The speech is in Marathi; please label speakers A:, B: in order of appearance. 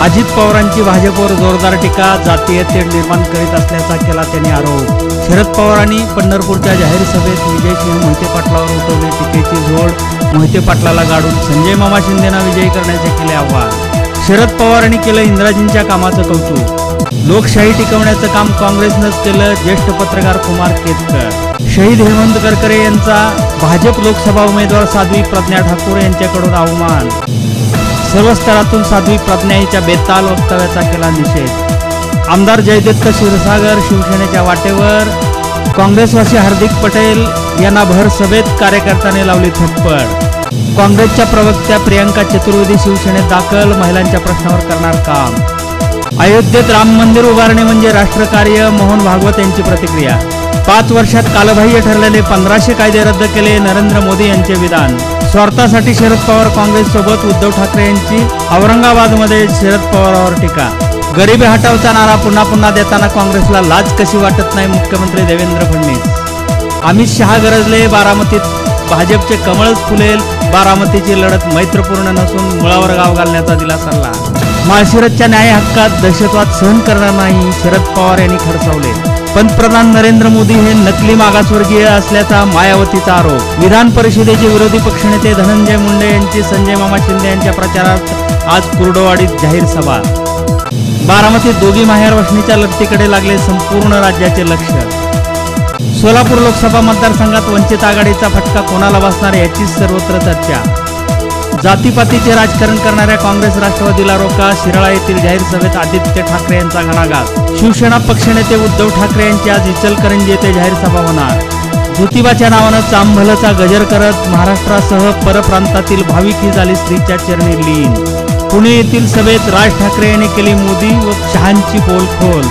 A: अजित पवारांची भाजपवर जोरदार टीका, जातीय तेढ निर्माण करीत असल्याचा केला त्यांनी आरोप। शरद पवारांनी पंढरपूरच्या जाहीर सभेत विजयसिंह मोहिते पाटलावर उठवली टीकेची झोड। मोहिते पाटलाला गाडून संजय मामा शिंदेना विजयी करण्याचे केले आवाहन। शरद पवारांनी केलं इंदिराजींच्या कामाचं कौतुक। लोकशाही टिकवण्याचं काम काँग्रेसनंच केलं, ज्येष्ठ पत्रकार कुमार केतकर। शहीद हेमंत करकरे यांचा भाजप लोकसभा उमेदवार साध्वी प्रज्ञा ठाकूर यांच्याकडून अवमान। सर्व स्तरातून साध्वी प्रज्ञा हिच्या बेताल वक्तव्याचा केला निषेध। आमदार जयदत्त क्षीरसागर शिवसेनेच्या वाटेवर, काँग्रेसवासी हार्दिक पटेल यांना भर सभेत कार्यकर्त्यांनी लावली थप्पड। काँग्रेसच्या प्रवक्त्या प्रियंका चतुर्वेदी शिवसेनेत दाखल, महिलांच्या प्रश्नावर करणार काम। अयोध्येत राम मंदिर उभारणे म्हणजे राष्ट्रकार्य, मोहन भागवत यांची प्रतिक्रिया। 5 वर्षात कालबाह्य ठरलेले 1500 कायदे रद्द केले, नरेंद्र मोदी यांचे विधान। स्वार्थासाठी शरद पवार काँग्रेस सोबत, उद्धव ठाकरे यांची औरंगाबादमध्ये शरद पवारांवर टीका। गरिबी हटावचा नारा पुन्हा पुन्हा देताना काँग्रेसला लाज कशी वाटत नाही, मुख्यमंत्री देवेंद्र फडणवीस। अमित शहा गरजले, बारामतीत भाजपचे कमळच फुलेल, बारामतीची लढत मैत्रपूर्ण नसून मुळावर गाव घालण्याचा दिला सल्ला। माळशिरसच्या न्याय हक्कात दहशतवाद सहन करणार नाही, शरद पवार यांनी खडसावले। पंतप्रधान नरेंद्र मोदी हे नकली मागासवर्गीय असल्याचा मायावतीचा आरोप। विधान परिषदेचे विरोधी पक्षनेते धनंजय मुंडे यांची संजय मामा शिंदे यांच्या प्रचारार्थ आज कुर्डुवाडीत जाहीर सभा। बारामतीत दोघी माहेर वशनीच्या लढतीकडे लागले संपूर्ण राज्याचे लक्ष। सोलापूर लोकसभा मतदारसंघात वंचित आघाडीचा फटका कोणाला बसणार याची सर्वत्र चर्चा। जातीपातीचे राजकारण करणाऱ्या काँग्रेस राष्ट्रवादीला रोका, शिराळा येथील जाहीर सभेत आदित्य ठाकरे यांचा घणाघात। शिवसेना पक्षनेते उद्धव ठाकरे यांची आज इचलकरंजी येथे जाहीर सभा होणार। ज्योतिबाच्या नावानं चांभलचा गजर करत महाराष्ट्रासह परप्रांतातील भाविक ही झाली स्त्रीच्या चरणी लीन। पुणे येथील सभेत राज ठाकरे यांनी केली मोदी व शहांची पोलखोल।